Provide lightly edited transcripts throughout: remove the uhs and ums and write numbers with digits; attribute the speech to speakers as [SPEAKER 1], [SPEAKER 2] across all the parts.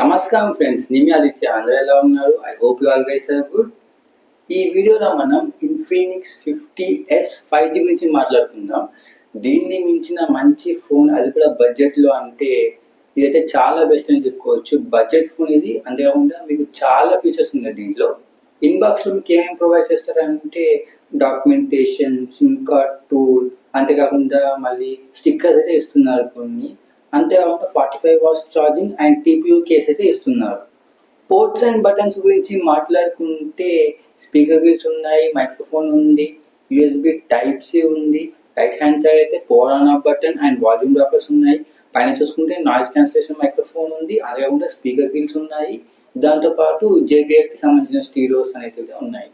[SPEAKER 1] నమస్కారం ఫ్రెండ్స్, నేను ఆదిత్య. అందరూ ఎలా ఉన్నారు? I hope you all guys are good. ఈ వీడియోలో మనం ఇన్ఫినిక్స్ 50S 5G గురించి మాట్లాడుకుందాం. దీన్ని మించిన మంచి ఫోన్, అది కూడా బడ్జెట్లో అంటే ఇదైతే చాలా బెస్ట్ అని చెప్పుకోవచ్చు. బడ్జెట్ ఫోన్ ఇది. అంతేకాకుండా మీకు చాలా ఫీచర్స్ ఉన్నాయి దీంట్లో. ఇన్బాక్స్లో మీకు ఏమేమి ప్రొవైడ్ చేస్తారంటే డాక్యుమెంటేషన్, సిమ్ కార్డ్ టూల్, అంతేకాకుండా మళ్ళీ స్టిక్కర్స్ అయితే ఇస్తున్నారు కొన్ని. అంతేకాకుండా 45 watts charging and TPU case అయితే ఇస్తున్నారు. పోర్ట్స్ అండ్ బటన్స్ గురించి మాట్లాడుకుంటే స్పీకర్ గ్రిల్స్ ఉన్నాయి, మైక్రోఫోన్ ఉంది, USB టైప్ సి ఉంది, రైట్ హ్యాండ్ సైడ్ అయితే power on off button and volume droppers ఉన్నాయి. పైన చూసుకుంటే నాయిస్ క్యాన్సిలేషన్ మైక్రోఫోన్ ఉంది, అదేవిధంగా స్పీకర్ గ్రిల్స్ ఉన్నాయి. దాంతోపాటు JBL కి సంబంధించిన స్టీరియోస్ అనేవి ఉన్నాయి.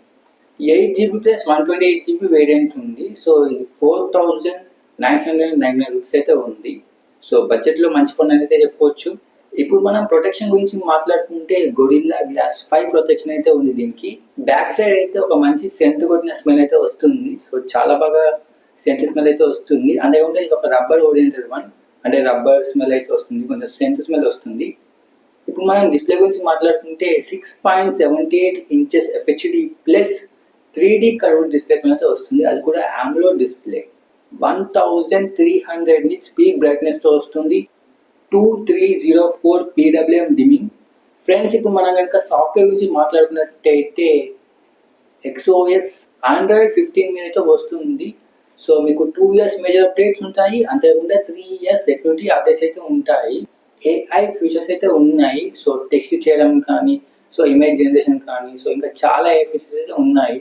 [SPEAKER 1] 8GB ప్లస్ 128GB వేరియంట్ ఉంది. సో ఇది 4999 రూపీస్ అయితే ఉంది. సో బడ్జెట్లో మంచి ఫోన్ అయితే చెప్పుకోవచ్చు. ఇప్పుడు మనం ప్రొటెక్షన్ గురించి మాట్లాడుకుంటే గొరిల్లా గ్లాస్ 5 ప్రొటెక్షన్ అయితే ఉంది దీనికి. బ్యాక్ సైడ్ అయితే ఒక మంచి సెంట్ కొట్టిన స్మెల్ అయితే వస్తుంది. సో చాలా బాగా సెంట్ స్మెల్ అయితే వస్తుంది. అంతేకాకుండా ఇది ఒక రబ్బర్ ఓరియంటెడ్ వన్, అంటే రబ్బర్ స్మెల్ అయితే వస్తుంది, కొంచెం సెంట్ స్మెల్ వస్తుంది. ఇప్పుడు మనం డిస్ప్లే గురించి మాట్లాడుకుంటే 6.78 inches FHD plus 3D curved display అయితే వస్తుంది. అది కూడా AMOLED display. 1300 nits peak brightness తో వస్తుంది. 2304 PWM డిమింగ్. ఫ్రెండ్స్, ఇప్పుడు మనం కనుక సాఫ్ట్వేర్ గురించి మాట్లాడుకున్నట్టయితే XOS Android 15 మీద అయితే వస్తుంది. సో మీకు 2 years మేజర్ అప్డేట్స్ ఉంటాయి, అంతేకాకుండా 3 years సెక్యూరిటీ అప్డేట్స్ అయితే ఉంటాయి. AI ఫీచర్స్ అయితే ఉన్నాయి. సో టెక్స్ట్ చేయడం కానీ, సో ఇమేజ్ జనరేషన్ కానీ, సో ఇంకా చాలా AI ఫీచర్స్ అయితే ఉన్నాయి.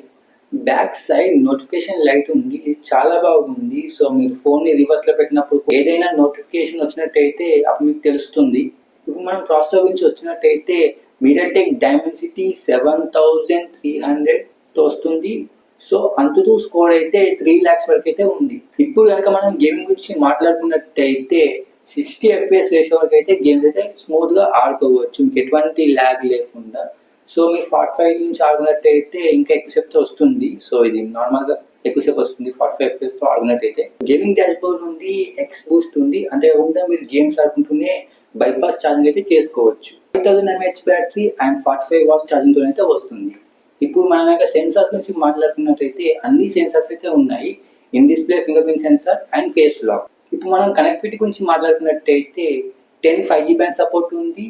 [SPEAKER 1] బ్యాక్ సైడ్ నోటిఫికేషన్ లైట్ ఉంది, ఇది చాలా బాగుంది. సో మీరు ఫోన్ని రివర్స్లో పెట్టినప్పుడు ఏదైనా నోటిఫికేషన్ వచ్చినట్టయితే అప్పుడు మీకు తెలుస్తుంది. ఇప్పుడు మనం ప్రాసెసర్ గురించి వచ్చినట్టయితే MediaTek Dimensity 7300తో వస్తుంది. సో అంతుతో స్కోర్ అయితే 3 lakhs వరకు అయితే ఉంది. ఇప్పుడు కనుక మనం గేమింగ్ గురించి మాట్లాడుకున్నట్టయితే 60 FPS రేషియో వరకు అయితే గేమ్స్ అయితే స్మూత్గా ఆడుకోవచ్చు, మీకు ఎటువంటి ల్యాగ్ లేకుండా. సో మీరు 45 నుంచి ఆడుకున్నట్టయితే ఇంకా ఎక్కువసేపుతో వస్తుంది. సో ఇది నార్మల్గా ఎక్కువసేపు వస్తుంది 45 FPS ఆడుకున్నట్టయితే. గేమింగ్ డాష్ బోర్డ్ ఉంది, ఎక్స్ బూస్ట్ ఉంది, అంతేకాకుండా మీరు గేమ్స్ ఆడుకుంటూనే బైపాస్ ఛార్జింగ్ అయితే చేసుకోవచ్చు. 5000 mAh బ్యాటరీ అండ్ 45 వాట్స్ ఛార్జింగ్తో అయితే వస్తుంది. ఇప్పుడు మనం సెన్సార్స్ గురించి మాట్లాడుకున్నట్టయితే అన్ని సెన్సార్స్ అయితే ఉన్నాయి. In display finger print sensor and face lock. ఇప్పుడు మనం కనెక్టివిటీ గురించి మాట్లాడుకున్నట్టయితే 10 5G బ్యాండ్ సపోర్ట్ ఉంది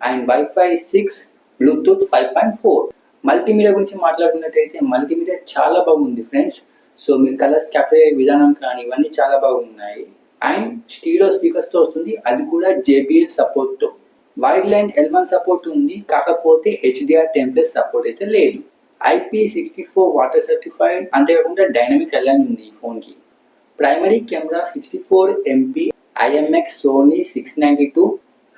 [SPEAKER 1] అండ్ Wi-Fi 6, బ్లూటూత్ 5.4. మల్టీమీడియా గురించి మాట్లాడుకున్నట్టయితే మల్టీమీడియా చాలా బాగుంది ఫ్రెండ్స్. సో మీరు కలర్స్ క్యాప్చర్ అయ్యే విధానం కానీ ఇవన్నీ చాలా బాగున్నాయి. అండ్ స్టీరియో స్పీకర్స్తో వస్తుంది, అది కూడా JBL సపోర్ట్తో. వైడ్ లైన్ L1 సపోర్ట్ ఉంది, కాకపోతే HDR10+ సపోర్ట్ అయితే లేదు. IP64 వాటర్ సర్టిఫైడ్, అంతేకాకుండా డైనమిక్ అలైన్ ఉంది ఈ ఫోన్కి. Primary camera 64 MP IMX Sony 692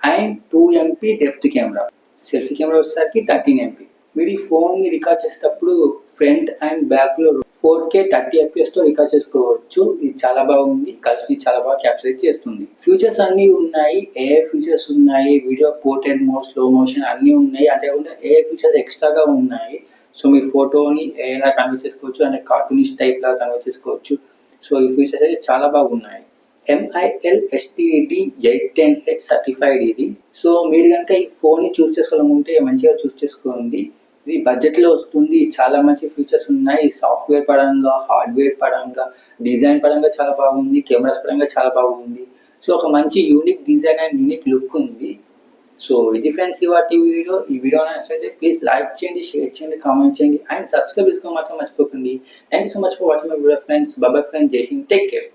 [SPEAKER 1] and 2 MP depth camera. Selfie camera వచ్చేసరికి 13 MP. మీరు ఈ ఫోన్ని రికార్డ్ చేసేటప్పుడు ఫ్రంట్ అండ్ బ్యాక్లో 4K 30 FPS రికార్డ్ చేసుకోవచ్చు. ఇది చాలా బాగుంది, కలిసి చాలా బాగా క్యాప్చర్ చేస్తుంది. ఫీచర్స్ అన్నీ ఉన్నాయి, AI ఫీచర్స్ ఉన్నాయి, video portrait mode, slow motion అన్నీ ఉన్నాయి. అంతేకాకుండా AI ఫీచర్స్ ఎక్స్ట్రాగా ఉన్నాయి. సో మీరు ఫోటోని ఏలా కన్వర్ట్ చేసుకోవచ్చు, అంటే కార్టూనిస్ట్ టైప్ లాగా కన్వర్ట్ చేసుకోవచ్చు. సో ఈ ఫీచర్స్ అయితే చాలా బాగున్నాయి. MIL STD810H సర్టిఫైడ్ ఇది. సో మీరు కనుక ఈ ఫోన్ని చూస్ చేసుకోవాలనుకుంటే మంచిగా చూస్ చేసుకోండి. ఇది బడ్జెట్లో వస్తుంది, చాలా మంచి ఫీచర్స్ ఉన్నాయి. సాఫ్ట్వేర్ పరంగా, హార్డ్వేర్ పరంగా, డిజైన్ పరంగా చాలా బాగుంది, కెమెరాస్ పరంగా చాలా బాగుంది. సో ఒక మంచి unique design and unique look ఉంది. సో ఇది ఫ్రెండ్స్ ఇవాటి వీడియో. ఈ వీడియో నచ్చితే ప్లీజ్ లైక్ చేయండి, షేర్ చేయండి, కామెంట్ చేయండి అండ్ సబ్స్క్రైబ్ చేసుకోవడం మాత్రం మర్చిపోకండి. Thank you so much for watching my video friends. Bye friends, జై హింద్, టేక్ కేర్.